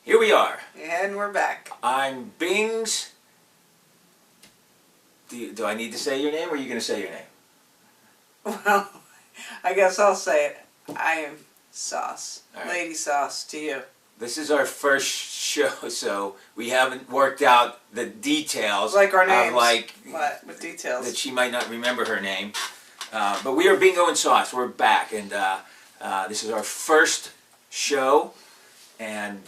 Here we are. And we're back. I'm Bings. Do I need to say your name, or are you going to say your name? Well, I guess I'll say it. I am Sauce. Right. Lady Sauce to you. This is our first show, so we haven't worked out the details. Like our names. Of like, what? With details? that she might not remember her name. But we are Bingo and Sauce. We're back, and this is our first show, and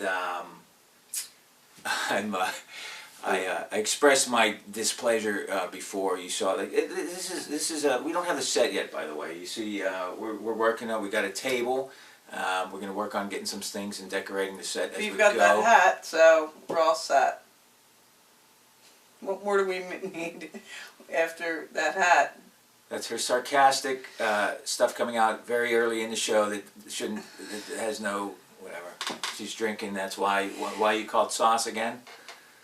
I expressed my displeasure before. You saw that this is we don't have the set yet, by the way. You see, we're working on. We got a table. We're going to work on getting some things and decorating the set as we go. You've got that hat, so we're all set. What more do we need after that hat? That's her sarcastic stuff coming out very early in the show that shouldn't. That has no whatever. She's drinking. That's why you called Sauce again.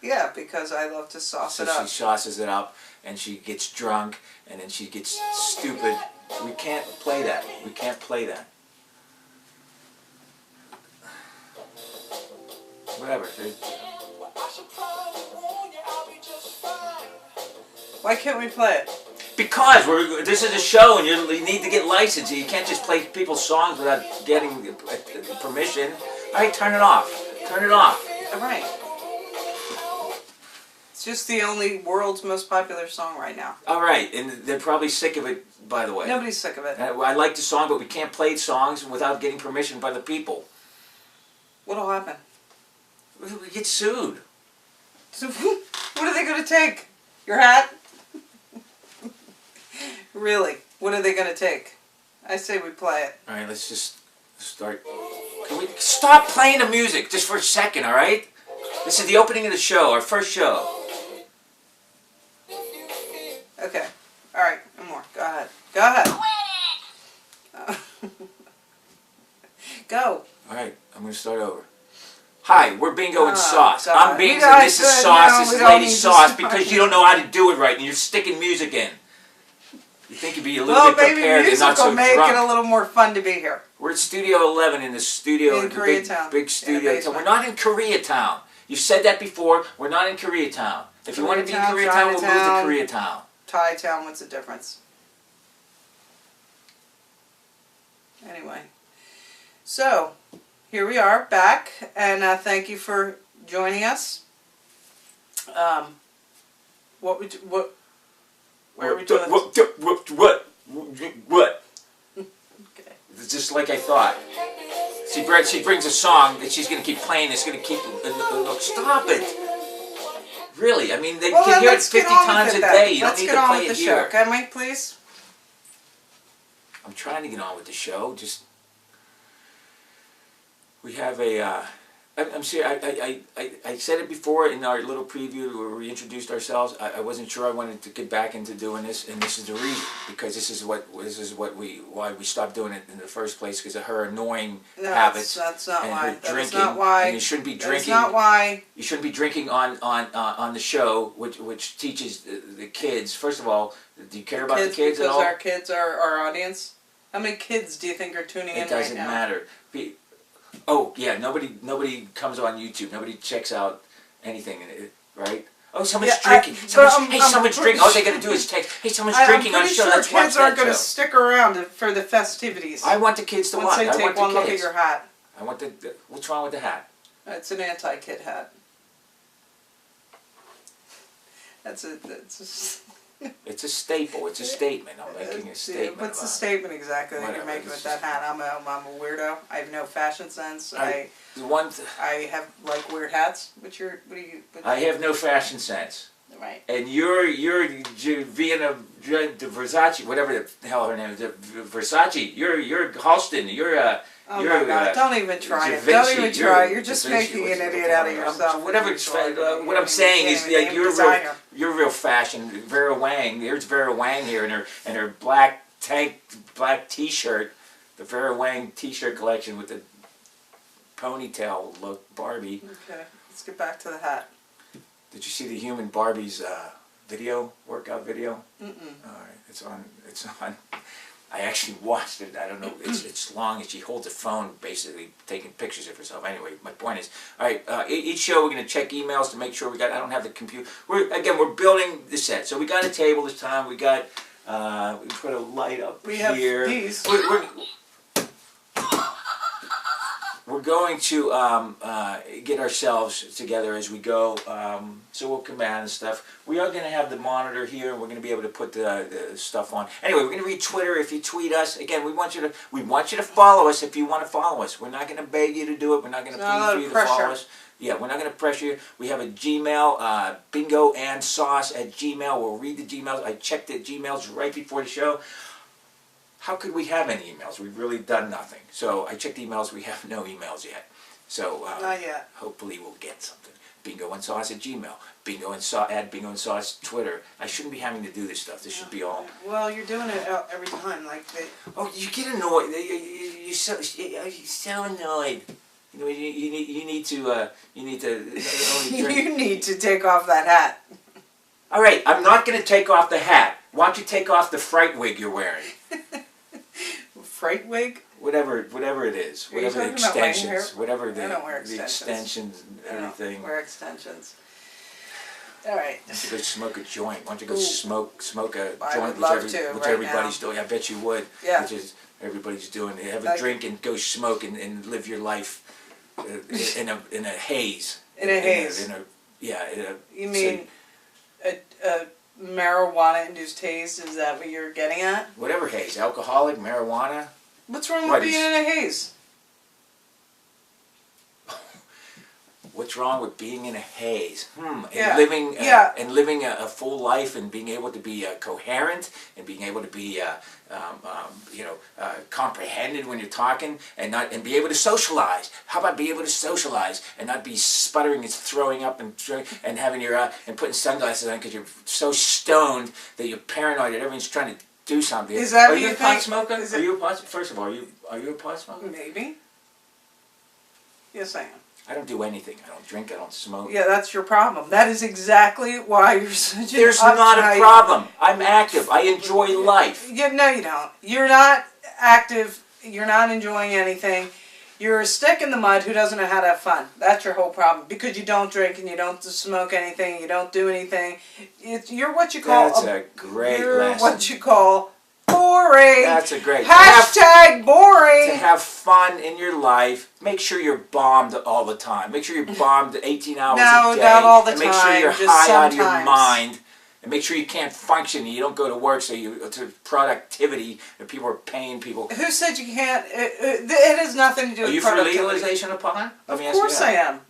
Yeah, because I love to sauce it up. So she sauces it up, and she gets drunk, and then she gets stupid. We can't play that. We can't play that. Whatever. Why can't we play it? Because this is a show, and you need to get licensed. You can't just play people's songs without getting permission. All right, turn it off. Turn it off. All right. It's just the only world's most popular song right now. All right, and they're probably sick of it, by the way. Nobody's sick of it. I like the song, but we can't play songs without getting permission by the people. What'll happen? We get sued. So, what are they going to take? Your hat? Really? What are they going to take? I say we play it. All right, let's just start. Can we stop playing the music just for a second, all right? This is the opening of the show, our first show. Okay. All right. No more. Go ahead. Go ahead. Go. All right, I'm going to start over. Hi, we're Bingo and Sauce. God. I'm Bings and this is Sauce. This is Lady Sauce because you don't know how to do it right and you're sticking music in. You think you'd be a little bit prepared and not so will make drunk. it a little more fun to be here. We're at Studio 11 in the studio In Koreatown. big studio. We're not in Koreatown. You said that before. We're not in Koreatown. If you want to be in Koreatown, we'll move to Koreatown. Thai Town, what's the difference? Anyway, so here we are back, and thank you for joining us. Where are we doing this? What? Okay. It's just like I thought. She brings a song that she's going to keep playing. It's going to keep. Stop it. Really, I mean, they can hear it 50 times a day. You don't need to play it here. Can we, please? I'm trying to get on with the show. Just we have a. I'm serious. I said it before in our little preview where we introduced ourselves. I wasn't sure I wanted to get back into doing this, and this is the reason, because this is why we stopped doing it in the first place, because of her annoying habits. That's not and why. her That's drinking, not why. And you shouldn't be drinking. That's not why. You shouldn't be drinking on the show, which teaches the kids. First of all, do you care about the kids at all? Because our kids are our audience. How many kids do you think are tuning in right now? It doesn't matter. Oh yeah, nobody comes on YouTube. Nobody checks out anything, right? Oh, someone's drinking. Someone's drinking. All they got to do is text. Hey, someone's drinking on the show. Let's watch that show. Kids aren't going to stick around for the festivities. I want the kids to watch. Once they take one look at your hat. I want what's wrong with the hat? It's an anti-kid hat. It's a staple. It's a statement. I'm making a statement. What's the statement exactly that you're making with that hat? I'm a weirdo. I have no fashion sense. I have like weird hats. What do you? I have no fashion sense. Right. And you're Vienna Versace, whatever the hell her name is, Versace. You're Halston. You're Oh my God! Don't even try it. Don't even try. You're just making an idiot out of yourself. Whatever. What I'm saying is, like, you're real fashion. Vera Wang. There's Vera Wang here in her black T-shirt, the Vera Wang T-shirt collection with the ponytail look, Barbie. Okay, let's get back to the hat. Did you see the Human Barbie's workout video? Mm-mm. All right, it's on. I actually watched it. I don't know. It's minutes long, and she holds a phone basically taking pictures of herself. Anyway, my point is, all right, each show we're going to check emails to make sure we got, I don't have the computer. We're building the set. So we got a table this time. We got, we put a light up here. Have these. We're going to get ourselves together as we go, so we'll come out and stuff. We are going to have the monitor here, and we're going to be able to put the stuff on. Anyway, we're going to read Twitter. If you tweet us, again, we want you to follow us if you want to follow us. We're not going to beg you to do it. We're not going to plead for you to follow us. Yeah, we're not going to pressure you. We have a Gmail, bingoandsauce@gmail. We'll read the Gmails. I checked the Gmails right before the show. How could we have any emails? We've really done nothing. So I checked emails. We have no emails yet. So not yet. Hopefully we'll get something. Bingoandsauce@gmail. Bingoandsauce Twitter. I shouldn't be having to do this stuff. This should be all. Well, you're doing it every time, like they. Oh, you get annoyed. You're so annoyed. You know, you need to You need to take off that hat. All right, I'm not going to take off the hat. Why don't you take off the fright wig you're wearing? Fright wig? Whatever it is. Whatever the extensions. Whatever the extensions and everything. I don't wear extensions. All right. Why don't you go smoke a joint? Why don't you go smoke a I joint, would love to, which right everybody's now. doing. I bet you would. Yeah. Which is everybody's doing. Have a drink and go smoke and live your life in a haze. In a haze. You mean a marijuana-induced haze? Is that what you're getting at? Whatever haze, alcoholic, marijuana. What's wrong with being in a haze? What's wrong with being in a haze? And Yeah. living a full life and being able to be coherent and being able to be comprehended when you're talking and be able to socialize. How about be able to socialize and not be sputtering and throwing up and having your and putting sunglasses on because you're so stoned that you're paranoid that everyone's trying to do something. Is that are what you you a pot think? smoker? Are you a pot? First of all, are you a pot smoker? Maybe. Yes, I am. I don't do anything. I don't drink. I don't smoke. Yeah, that's your problem. That is exactly why you're such an There's not a problem. I'm active. I enjoy life. Yeah, no, you don't. You're not active. You're not enjoying anything. You're a stick in the mud who doesn't know how to have fun. That's your whole problem. Because you don't drink and you don't smoke anything. You don't do anything. You're what you call. That's a great You're lesson. what you call boring. That's a great. Hashtag boring. To have fun in your life, make sure you're bombed all the time. Make sure you're bombed 18 hours a day. No, not all the time. Make sure you're just high sometimes. out of your mind. And make sure you can't function and you don't go to work so to productivity and people are paying people. Who said you can't? It has nothing to do with productivity. Are you for legalization of pot? Of course I am.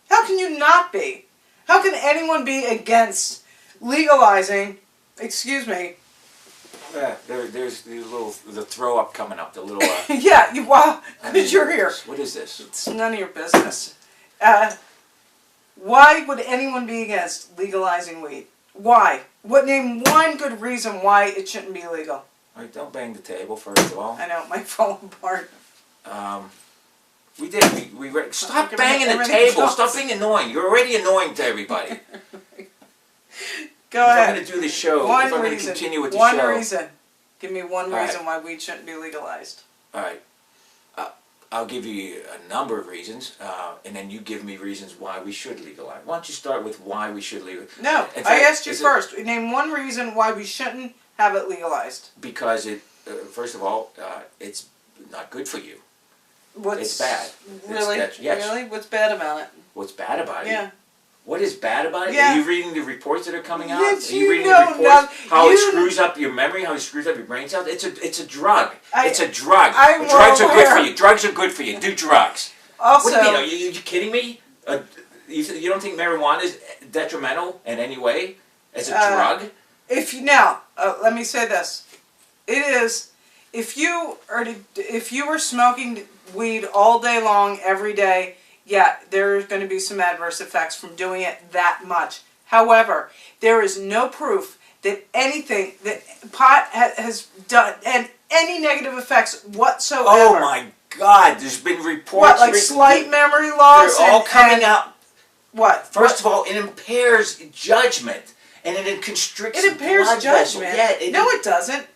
How can you not be? How can anyone be against legalizing, excuse me. Yeah, there's the throw up coming up, the little... yeah, because you're here. What is this? It's none of your business. Why would anyone be against legalizing weed? Why? Name one good reason why it shouldn't be legal. All right, don't bang the table, first of all. I know, it might fall apart. We did. Stop banging the table. Stop being annoying. You're already annoying to everybody. Go ahead. If I'm going to do the show, if I'm going to continue with the show... One reason. Give me one reason why weed shouldn't be legalized. All right. I'll give you a number of reasons, and then you give me reasons why we should legalize. Why don't you start with why we should legalize? No, I asked you first. Name one reason why we shouldn't have it legalized. Because first of all, it's not good for you. It's bad. Really? Yes. Really? What's bad about it? What's bad about it? Yeah. What is bad about it? Yeah. Are you reading the reports that are coming out? Yes, are you reading the reports? How it screws up your memory? How it screws up your brain cells? It's a drug. It's a drug. Drugs are good for you. Drugs are good for you. Do drugs. Also, what do you mean? Are you kidding me? You don't think marijuana is detrimental in any way as a drug? Let me say this. It is. If you were smoking weed all day long, every day, yeah, there's going to be some adverse effects from doing it that much. However, there is no proof that anything that pot has done and any negative effects whatsoever. Oh my God! There's been reports. What, like slight memory loss? They're all coming out. What? First of all, it impairs judgment and it constricts. It impairs blood judgment. vessels. Yeah. No, it doesn't.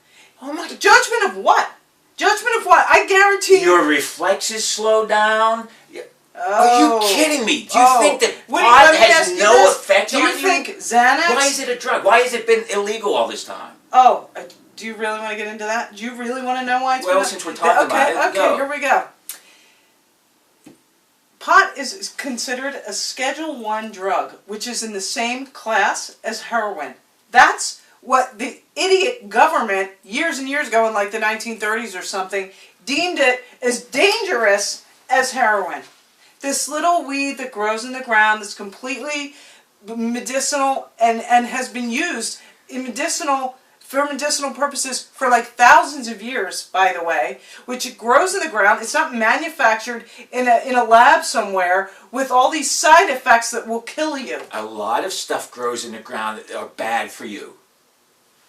Oh my! Judgment of what? Judgment of what? I guarantee you. Your reflexes slow down. Oh. Are you kidding me? Do you think that Wait, pot let me has ask you no this. effect Do on you you? think Xanax? Why is it a drug? Why has it been illegal all this time? Oh, do you really want to get into that? Do you really want to know why it's Well, been since we're talking about it, Okay, go. here we go. Pot is considered a Schedule 1 drug, which is in the same class as heroin. That's what the idiot government, years and years ago in like the 1930s or something, deemed it as dangerous as heroin. This little weed that grows in the ground that's completely medicinal and has been used in for medicinal purposes for like thousands of years, by the way, which it grows in the ground. It's not manufactured in a lab somewhere with all these side effects that will kill you. A lot of stuff grows in the ground that are bad for you.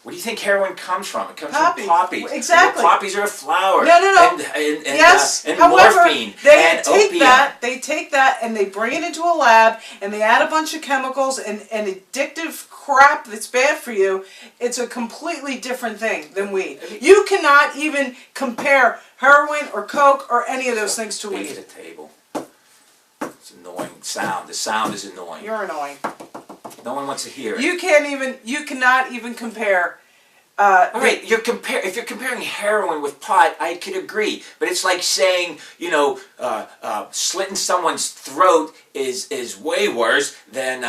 Where do you think heroin comes from? It comes Poppy. from poppies. Exactly. Well, poppies are a flower. No. And Yes. and However, morphine they and take opium. They take that and they bring it into a lab and they add a bunch of chemicals and addictive crap that's bad for you. It's a completely different thing than weed. You cannot even compare heroin or coke or any of those things to Leave weed. the table. It's annoying sound. The sound is annoying. You're annoying. No one wants to hear it. You cannot even compare. All right, if you're comparing heroin with pot, I could agree. But it's like saying, slitting someone's throat is way worse than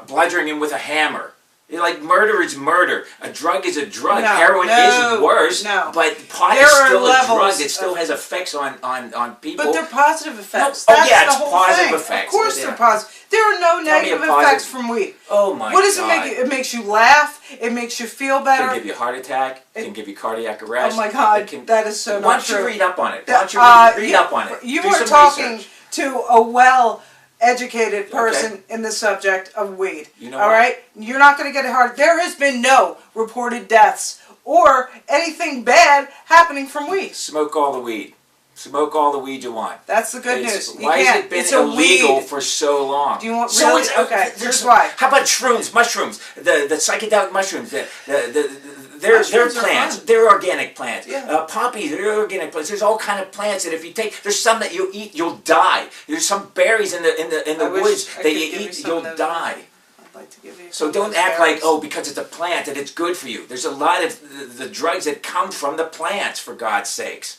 bludgeoning him with a hammer. Like, murder is murder. A drug is a drug. Heroin is worse, but pot is still a drug. It still has effects on people. But they're positive effects. No, That's it's the whole positive thing. effects. Of course they're positive. There are no negative effects from weed. Oh my God. What does it make you? It makes you laugh. It makes you feel better. It can give you a heart attack. It can give you cardiac arrest. Oh my God, that is so Why not don't true. you read up on it? Why don't you read up on it? You Do are some talking research. to a well-educated person in the subject of weed. You know all what? right? You're not going to get it hard. There has been no reported deaths or anything bad happening from weed. Smoke all the weed. Smoke all the weed you want. That's the good news. You Why can't. has it been It's a illegal weed. for so long? Do you want really? Okay, here's why. How about shrooms, mushrooms, the psychedelic mushrooms? They're Mushrooms are plants. fun. They're organic plants. Yeah. Poppies, they're organic plants. There's all kind of plants that if you take, there's some that you eat, you'll die. There's some berries in the woods that you eat, you'll die. I'd like to give you So don't act like, because it's a plant that it's good for you. There's a lot of the drugs that come from the plants, for God's sakes.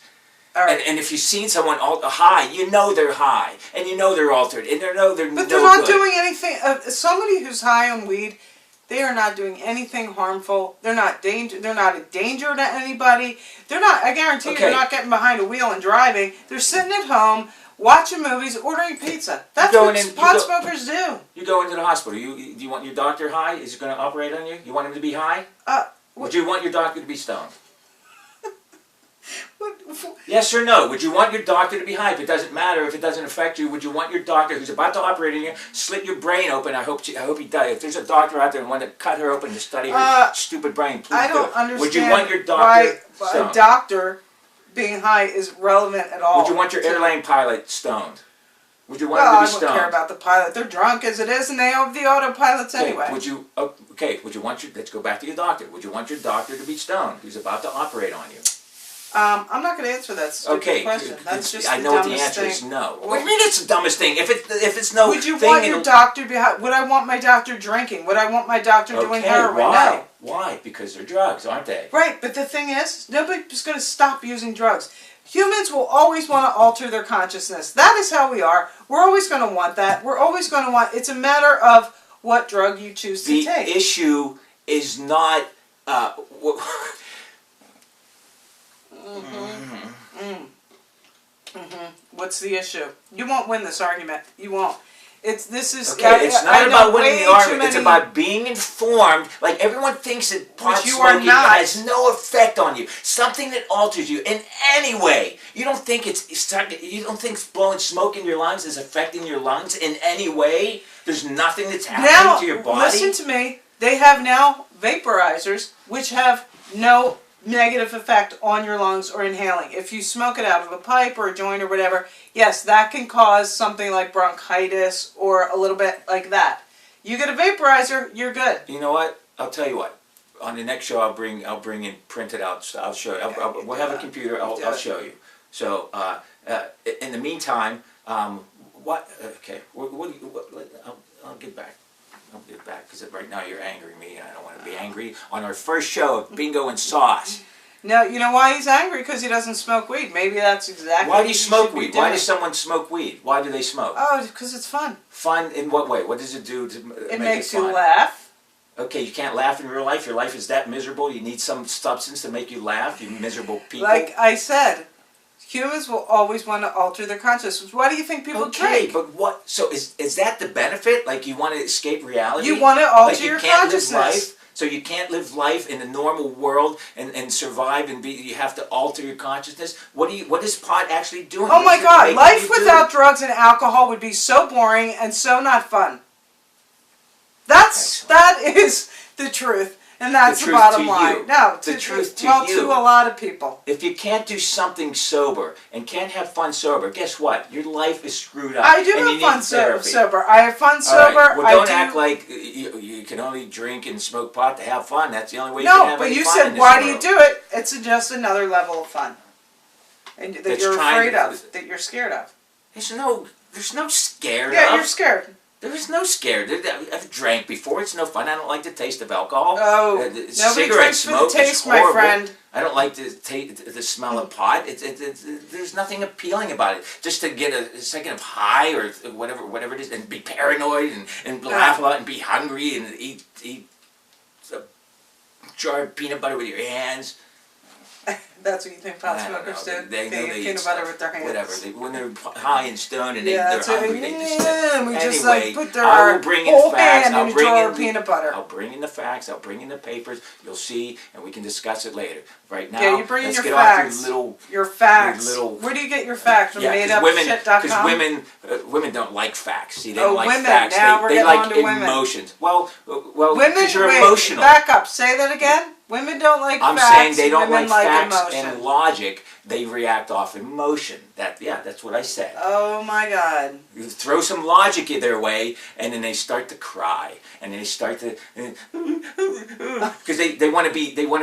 All right. And if you've seen someone high, you know they're high, and you know they're altered, and they're no But they're not good. doing anything. Somebody who's high on weed, they are not doing anything harmful. They're not They're not a danger to anybody. They're not. I guarantee you, they're not getting behind a wheel and driving. They're sitting at home, watching movies, ordering pizza. That's what pot smokers do. You go into the hospital. Do you want your doctor high? Is he going to operate on you? You want him to be high? Would you want your doctor to be stoned? Yes or no? Would you want your doctor to be high? If it doesn't matter, if it doesn't affect you, would you want your doctor who's about to operate on you, slit your brain open? I hope he does. If there's a doctor out there and want to cut her open to study her stupid brain, please I don't do it. understand Would you want your doctor why stoned? a doctor being high is relevant at all. Would you want your airline pilot stoned? Would you want Well, him to I be don't stoned? care about the pilot. They're drunk as it is, and they have the autopilots anyway. Would you? Would you want let's go back to your doctor. Would you want your doctor to be stoned? Who's about to operate on you? I'm not going to answer that stupid question. That's just I the know what the dumbest answer thing. is. No. What do you mean it's the dumbest thing? If it's no. Would you thing want your doctor to be high? Would I want my doctor drinking? Would I want my doctor doing heroin? Why? No. Why? Because they're drugs, aren't they? Right, but the thing is, nobody's going to stop using drugs. Humans will always want to alter their consciousness. That is how we are. We're always going to want that. We're always going to want. It's a matter of what drug you choose to take. The issue is not. What's the issue? You won't win this argument. You won't. It's not about winning the argument. It's about being informed. Like, everyone thinks that pot smoking has no effect on you. Something that alters you in any way. You don't think blowing smoke in your lungs is affecting your lungs in any way? There's nothing that's happening to your body? Listen to me. They have now vaporizers which have no negative effect on your lungs or inhaling. If you smoke it out of a pipe or a joint or whatever, yes, that can cause something like bronchitis or a little bit like that. You get a vaporizer, you're good. You know what? I'll tell you what. on the next show, I'll bring in printed out. I'll show you. We'll have a computer. I'll show you. So in the meantime, what? Okay. I'll get back. I'll get back because right now you're angering me, and I don't want to be angry on our first show of Bingo and Sauce. No, you know why he's angry? Because he doesn't smoke weed. Maybe that's exactly. Why do you smoke weed? Why does someone smoke weed? Why do they smoke? Oh, because it's fun. Fun in what way? What does it do to make it fun? It makes you laugh. Okay, you can't laugh in real life. Your life is that miserable. You need some substance to make you laugh. You miserable people. Like I said, humans will always want to alter their consciousness. Why do you think people drink? But what? So is that the benefit? Like you want to escape reality? You want to alter like your can't consciousness. Live life, so you can't live life in a normal world and survive and be. You have to alter your consciousness. What is pot actually doing? Oh my God! Life without drugs and alcohol would be so boring and so not fun. That is the truth. And that's the bottom line. No, the truth to you. To a lot of people. If you can't do something sober and can't have fun sober, guess what? Your life is screwed up. I do have fun sober. I have fun sober. Right. Well, don't act like you can only drink and smoke pot to have fun. That's the only way you can have any fun. No, but you said, why do you do it? It's just another level of fun. And that you're afraid of, that you're scared of. There's no scared of. Yeah, you're scared. There is no scared. I've drank before. It's no fun. I don't like the taste of alcohol. Oh, nobody drinks for the taste, my friend. I don't like the smell of pot. There's nothing appealing about it. Just to get a second of high or whatever it is, and be paranoid and laugh a lot and be hungry and eat a jar of peanut butter with your hands. That's what you think pot smokers do? They eat peanut butter with their hands. Whatever. When they're high and stoned and they're hungry, they we just like put their whole hand in a jar of peanut butter. I'll bring in the facts. I'll bring in the papers. You'll see, and we can discuss it later. Right now, yeah, you bring in your facts. Your facts. Where do you get your facts? From madeupshit.com? Because women don't like facts. See, they don't like women. facts. Now they like emotions. Well, because you're emotional. Back up. Say that again. Women don't like facts. I'm saying they don't like facts emotion. and logic. They react off emotion. That's what I said. Oh my God! You throw some logic their way, and then they start to cry, and then they start to because they want to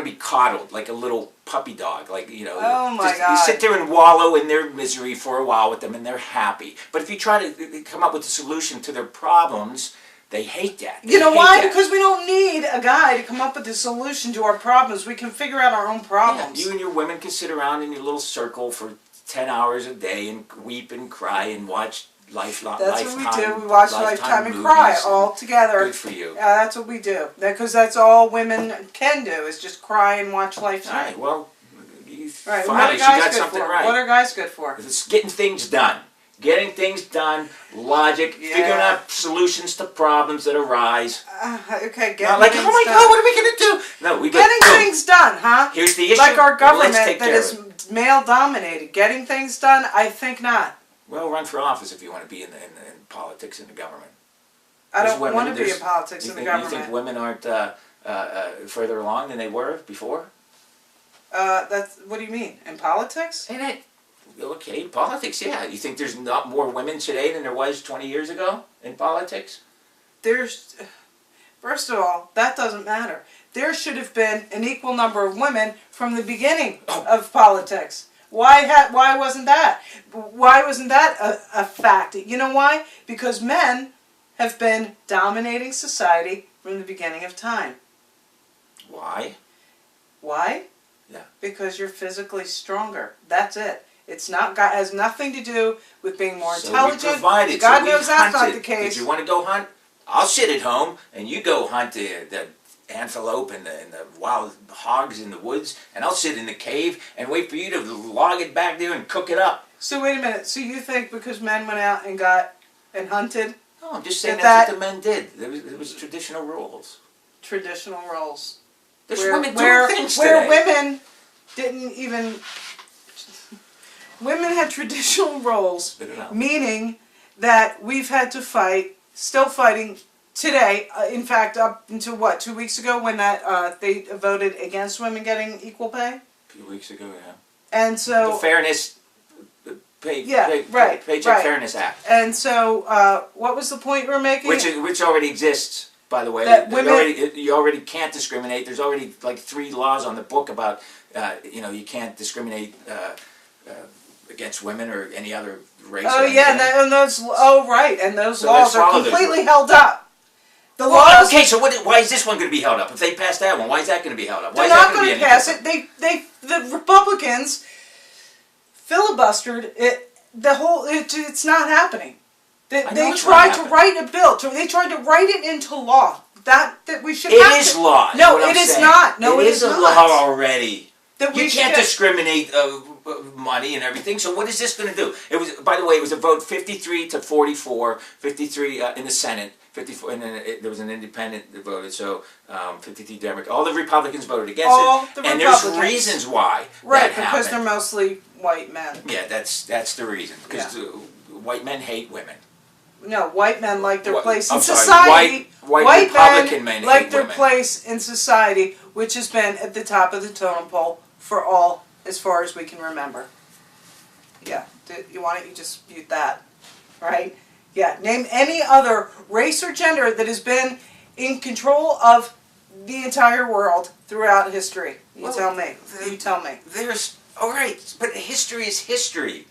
be coddled like a little puppy dog, like Oh my God! You sit there and wallow in their misery for a while with them, and they're happy. But if you try to come up with a solution to their problems, they hate that. You know why? Because we don't need a guy to come up with a solution to our problems. We can figure out our own problems. Yeah, you and your women can sit around in your little circle for 10 hours a day and weep and cry and watch Lifetime. That's what we do. We watch Lifetime and cry all together. Good for you. That's what we do. Because that's all women can do is just cry and watch Lifetime. All right. Well, finally, she got something right. What are guys good for? It's getting things done. Getting things done, logic, figuring out solutions to problems that arise. Okay, oh my God, what are we going to do? No, getting things done, huh? Here's the issue. Like our government that is male-dominated. Getting things done? I think not. Well, run for office if you want to be in politics in the government. I don't want to be in politics in the government. You think women aren't further along than they were before? What do you mean? In politics? Ain't it? Okay, politics, yeah. You think there's not more women today than there was 20 years ago in politics? First of all, that doesn't matter. There should have been an equal number of women from the beginning of politics. Why wasn't that? Why wasn't that a fact? You know why? Because men have been dominating society from the beginning of time. Why? Why? Yeah. Because you're physically stronger. That's it. It's not has nothing to do with being more intelligent. We provided. God knows that's not the case. Did you want to go hunt? I'll sit at home and you go hunt the antelope and the wild hogs in the woods, and I'll sit in the cave and wait for you to log it back there and cook it up. So wait a minute. So you think because men went out and hunted? No, I'm just saying that's what the men did. There was traditional roles. Traditional roles. There's women doing things today. Where women didn't even. Women had traditional roles, meaning that we've had to fight, still fighting today. In fact, up until 2 weeks ago when they voted against women getting equal pay? A few weeks ago, yeah. And so... The Fairness... Paycheck Fairness Act. And so, what was the point you were making? Which already exists. by the way. That women, You already can't discriminate. There's already like 3 laws on the book about, you can't discriminate against women or any other race. oh or yeah, anything. and those, oh right, and those So laws let's are follow those completely held up. The Well, laws, okay, so why is this one going to be held up? If they pass that one, why is that going to be held up? Why they're is that not going going to to be pass any it. The Republicans filibustered it. It's not happening. They it's tried not to happening. write a bill. They tried to write it into law. That we should. It have is to, law. Is No, what I'm it is saying. not. No, it is a not. law already. That we You can't should- discriminate money and everything. So what is this going to do? It was, by the way, it was a vote 53 to 44, 53 in the Senate, 54, and then there was an independent that voted. So 53 Democrats. All the Republicans voted against All it, the and there's Republicans. reasons why Right, that because happened. they're mostly white men. Yeah, that's the reason. Because white men hate women. No, white men like their place in I'm sorry, society. white Republican men like hate their women. place in society, which has been at the top of the totem pole for all as far as we can remember. Yeah, you want it? You just mute that, right? Yeah, name any other race or gender that has been in control of the entire world throughout history. You tell me. You tell me. There's all right, but history is history.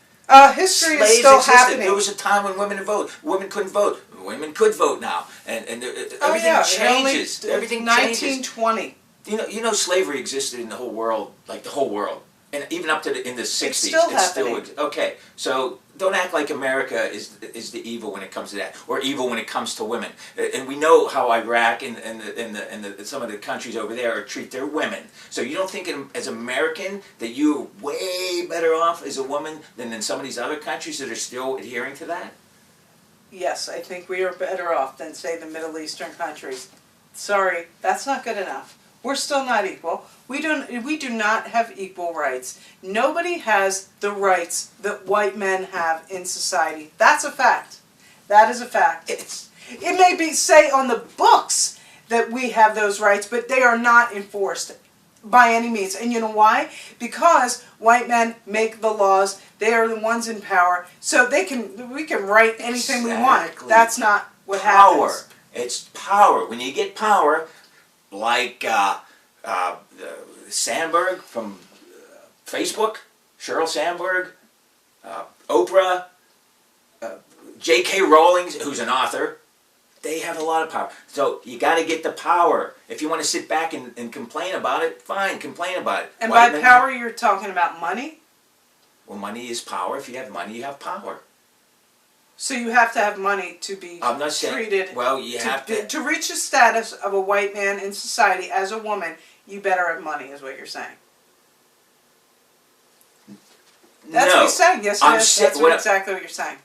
History Slaves is still existed. happening. There was a time when women vote. Women couldn't vote. Women could vote now, and everything changes. Everything changes. 1920. You know, slavery existed in the whole world, like the whole world, and even up to in the 60s. still happening. Okay. So don't act like America is the evil when it comes to that, or evil when it comes to women. And we know how Iraq and some of the countries over there treat their women. So you don't think as American that you're way better off as a woman than in some of these other countries that are still adhering to that? Yes, I think we are better off than, say, the Middle Eastern countries. Sorry, that's not good enough. We're still not equal. We do not have equal rights. Nobody has the rights that white men have in society. That's a fact. That is a fact. It may be, say, on the books that we have those rights, but they are not enforced by any means. And you know why? Because white men make the laws. They are the ones in power. So we can write anything we want. Exactly. That's not what Power. happens. It's power. When you get power, like Sandberg from Facebook, Sheryl Sandberg, Oprah, J.K. Rowling, who's an author, they have a lot of power. So you got to get the power. If you want to sit back and complain about it, fine, complain about it. And White by men- power, you're talking about money? Well, money is power. If you have money, you have power. So you have to have money to be I'm not saying. treated. Well, you have to. To reach the status of a white man in society as a woman, you better have money, is what you're saying. That's what No. you're saying. Yes, I'm yes, sa- that's what I- exactly what you're saying.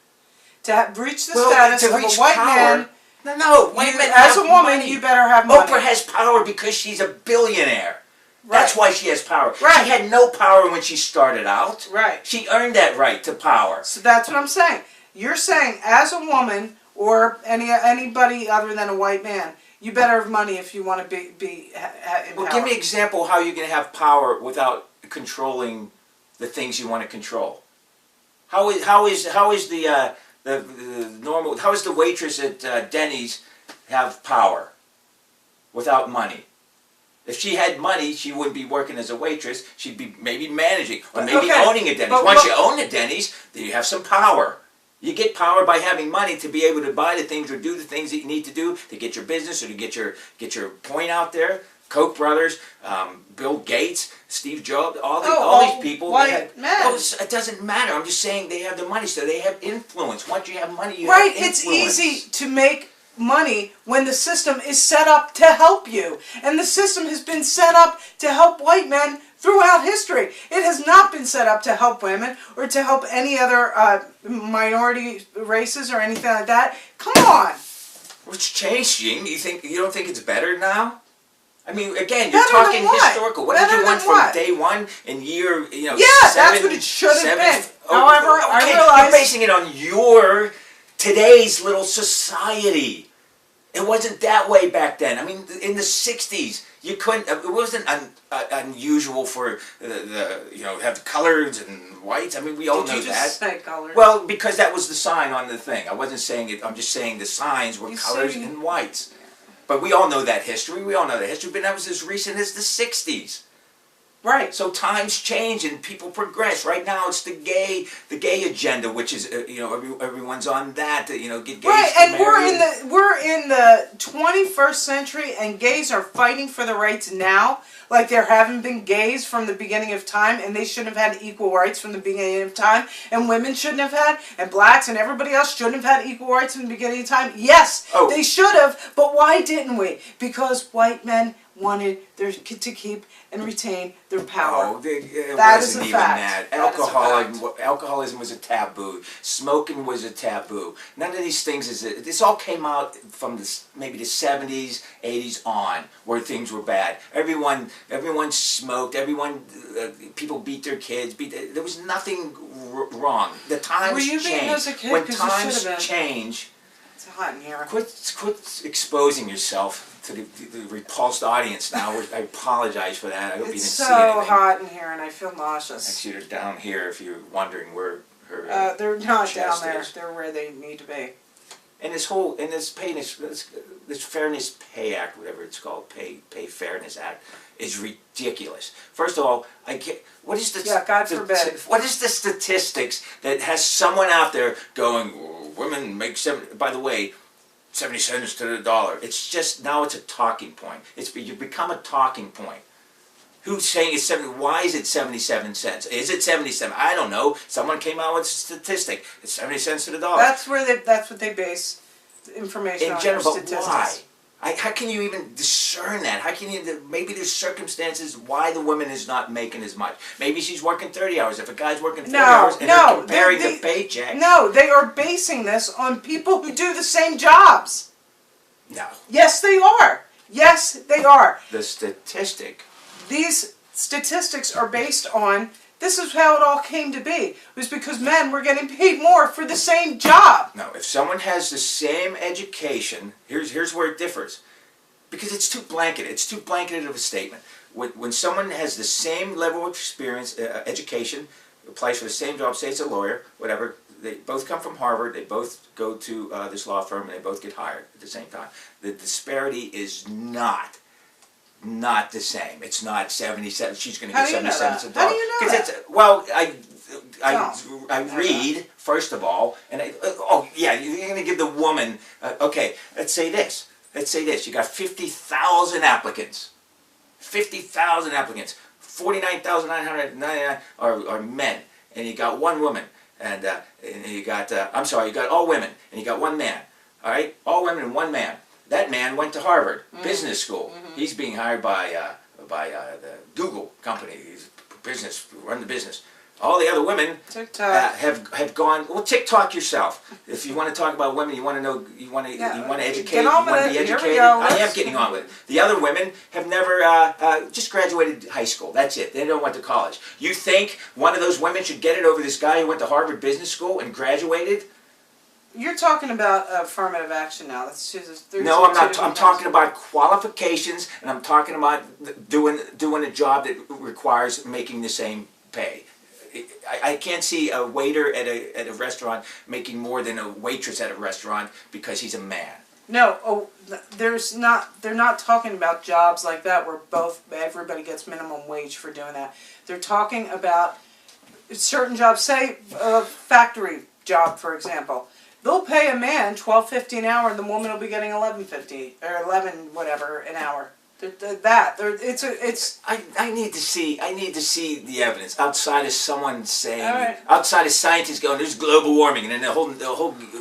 To reach the Well, status to of reach a white power- man, No, white men as have a woman, money. you better have money. Oprah has power because she's a billionaire. Right. That's why she has power. Right. She had no power when she started out. Right. She earned that right to power. So that's what I'm saying. You're saying as a woman or anybody other than a white man, you better have money if you want to be in Well, power. give me an example how you can have power without controlling the things you want to control. How is the normal? How is the waitress at Denny's have power without money? If she had money, she wouldn't be working as a waitress. She'd be maybe managing or maybe Okay, owning a Denny's. but Once look- you own a Denny's, then you have some power. You get power by having money to be able to buy the things or do the things that you need to do to get your business or to get your point out there. Koch brothers, Bill Gates, Steve Jobs, all these people. White men. Well, it doesn't matter. I'm just saying they have the money, so they have influence. Once you have money, you Right, have influence. it's easy to make money when the system is set up to help you. And the system has been set up to help white men throughout history. It has not been set up to help women or to help any other minority races or anything like that. Come on. What's changing? You don't think it's better now? I mean, again, Better you're than talking what? historical. What Better did you want than from what? day one in year, Yeah, that's what it should have been. However, I okay, realize- you're basing it on your today's little society. It wasn't that way back then. I mean, in the '60s, you couldn't. It wasn't unusual for have colors and whites. I mean, we all know Did you that. just say color? Well, because that was the sign on the thing. I wasn't saying it. I'm just saying the signs were You colors see- and whites. But we all know that history. We all know that history. But that was as recent as the 60s. Right. So times change and people progress. Right now it's the gay agenda, which is everyone's on that. Get gays Right, to and marry. we're in the 21st century, and gays are fighting for the rights now, like there haven't been gays from the beginning of time, and they shouldn't have had equal rights from the beginning of time, and women shouldn't have had, and blacks and everybody else shouldn't have had equal rights from the beginning of time. Yes, they should have, but why didn't we? Because white men wanted to keep and retain their power. That is a wasn't even fact. that. Alcoholism was a taboo. Smoking was a taboo. None of these things this all came out from maybe the 70s, 80s on, where things were bad. Everyone smoked. People beat their kids. There was nothing wrong. The times Were you change. beaten as a kid? When 'Cause you should times have been. change. It's hot in here. Quit exposing yourself to the repulsed audience now. I apologize for that. I hope you didn't It's see so anything. hot in here, and I feel nauseous. Actually, they're down here if you're wondering where her They're not chest down there. is. They're where they need to be. And this Fairness Pay Act, whatever it's called, Pay Fairness Act, is ridiculous. First of all, I can't. What is the God forbid. What is the statistics that has someone out there going, "Oh, women make 70? By the way, 70 cents to the dollar." It's just now it's a talking point. You become a talking point. Who's saying it's 70? Why is it 77 cents? Is it 77? I don't know. Someone came out with a statistic. It's 70 cents to the dollar. That's what they base the information on. In general, but statistics. why? How can you even discern that? How can you? Maybe there's circumstances why the woman is not making as much. Maybe she's working 30 hours. If a guy's working 40 hours and they're comparing the paycheck. No, they are basing this on people who do the same jobs. No. Yes, they are. Yes, they are. The statistic. These statistics are based on, this is how it all came to be. It was because men were getting paid more for the same job. No, if someone has the same education, here's where it differs. Because it's too blanketed. It's too blanketed of a statement. When someone has the same level of experience, education, applies for the same job, say it's a lawyer, whatever, they both come from Harvard, they both go to this law firm, and they both get hired at the same time. The disparity is not the same. It's not 77. She's going to get 77 cents. How do you know that? Well, I read first of all, and you're going to give the woman. Okay, let's say this. You got 50,000 applicants. 50,000 applicants. 49,999 are men, and you got one woman, and you got you got all women, and you got one man. All right, all women and one man. That man went to Harvard Business School. He's being hired by the Google company. He's run the business. All the other women have gone. Well, TikTok yourself. If you want to talk about women, you want to know, you want to educate, you want to be educated. I am getting on with it. The other women have never just graduated high school. That's it. They don't went to college. You think one of those women should get it over this guy who went to Harvard Business School and graduated? You're talking about affirmative action now. No, I'm not. I'm talking about qualifications, and I'm talking about doing a job that requires making the same pay. I can't see a waiter at a restaurant making more than a waitress at a restaurant because he's a man. No, they're not talking about jobs like that where everybody gets minimum wage for doing that. They're talking about certain jobs, say a factory job, for example. They'll pay a man $12.50 an hour, and the woman will be getting $11.50 or $11 whatever an hour. I need to see the evidence outside of someone saying, outside of scientists going, there's global warming, and then the whole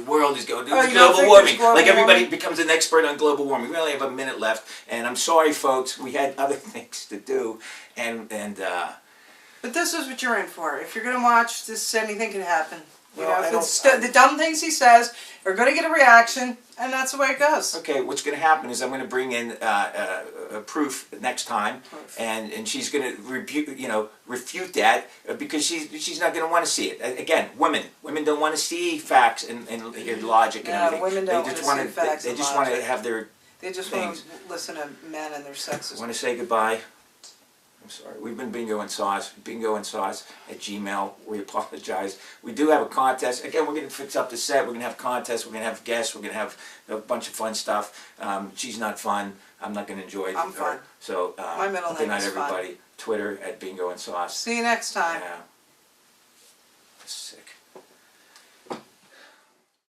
world is going, there's global warming. Like everybody becomes an expert on global warming. We only have a minute left, and I'm sorry, folks, we had other things to do, But this is what you're in for. If you're going to watch this, anything can happen. The dumb things he says are going to get a reaction, and that's the way it goes. Okay, what's going to happen is I'm going to bring in proof next time, and she's going to refute that because she's not going to want to see it. Again, women don't want to see facts and logic and everything. Women don't want to see facts. They just want to have their. They just want to listen to men and their sexism. Want to say goodbye? I'm sorry. We've been Bingo and Sauce. Bingo and Sauce at Gmail. We apologize. We do have a contest. Again, we're going to fix up the set. We're going to have contests. We're going to have guests. We're going to have a bunch of fun stuff. She's not fun. I'm not going to enjoy it. I'm fun. So, My middle good name night, is fun. everybody. Twitter at Bingo and Sauce. See you next time. Yeah. Sick.